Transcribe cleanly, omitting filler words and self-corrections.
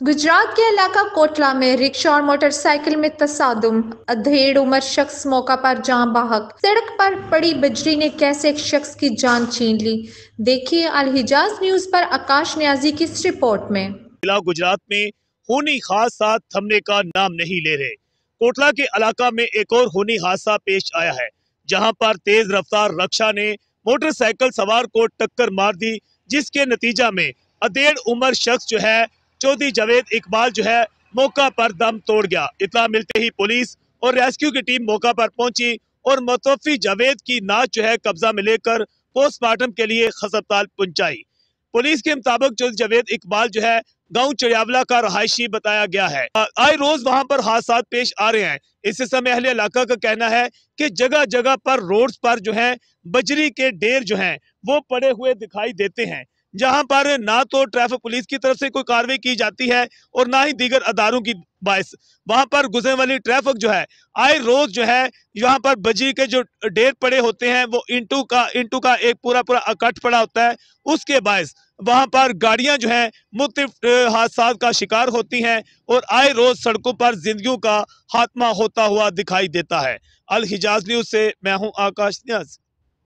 गुजरात के इलाका कोटला में रिक्शा और मोटरसाइकिल में तसादुम, अधेड़ उम्र शख्स मौका पर जान बहक। सड़क पर पड़ी बजरी ने कैसे एक शख्स की जान छीन ली। देखिए अल हिजाज न्यूज पर आकाश न्याजी की इस रिपोर्ट में। गुजरात में खूनी हादसा थमने का नाम नहीं ले रहे। कोटला के इलाका में एक और खूनी हादसा पेश आया है, जहां पर तेज रफ्तार रिक्शा ने मोटरसाइकिल सवार को टक्कर मार दी, जिसके नतीजा में अधेड़ उम्र शख्स जो है चौधरी जावेद इकबाल जो है मौका पर दम तोड़ गया। इत्तला मिलते ही पुलिस और रेस्क्यू की टीम मौका पर पहुंची और मुतवफ़ी जावेद की नाश जो है कब्जा में लेकर पोस्टमार्टम के लिए अस्पताल पहुंचाई। पुलिस के मुताबिक चौधरी जावेद इकबाल जो है गांव चढ़ियावला का रहायशी बताया गया है। आए रोज वहां पर हादसा पेश आ रहे हैं। इस समय अहले इलाका का कहना है कि जगह जगह पर रोड्स पर जो है बजरी के ढेर जो हैं वो पड़े हुए दिखाई देते हैं, जहां पर ना तो ट्रैफिक पुलिस की तरफ से कोई कार्रवाई की जाती है और ना ही दीगर अदारों की बायस वहां पर गुजरने वाली ट्रैफिक जो है आए रोज जो है यहाँ पर बजरी के जो ढेर पड़े होते हैं वो इंटू का एक पूरा इकट्ठ पड़ा होता है। उसके बायस वहां पर गाड़ियां जो हैं मुख्तलिफ हादसा का शिकार होती हैं और आए रोज सड़कों पर जिंदगियों का खात्मा होता हुआ दिखाई देता है। अल हिजाज न्यूज से मैं हूं आकाश न्याज।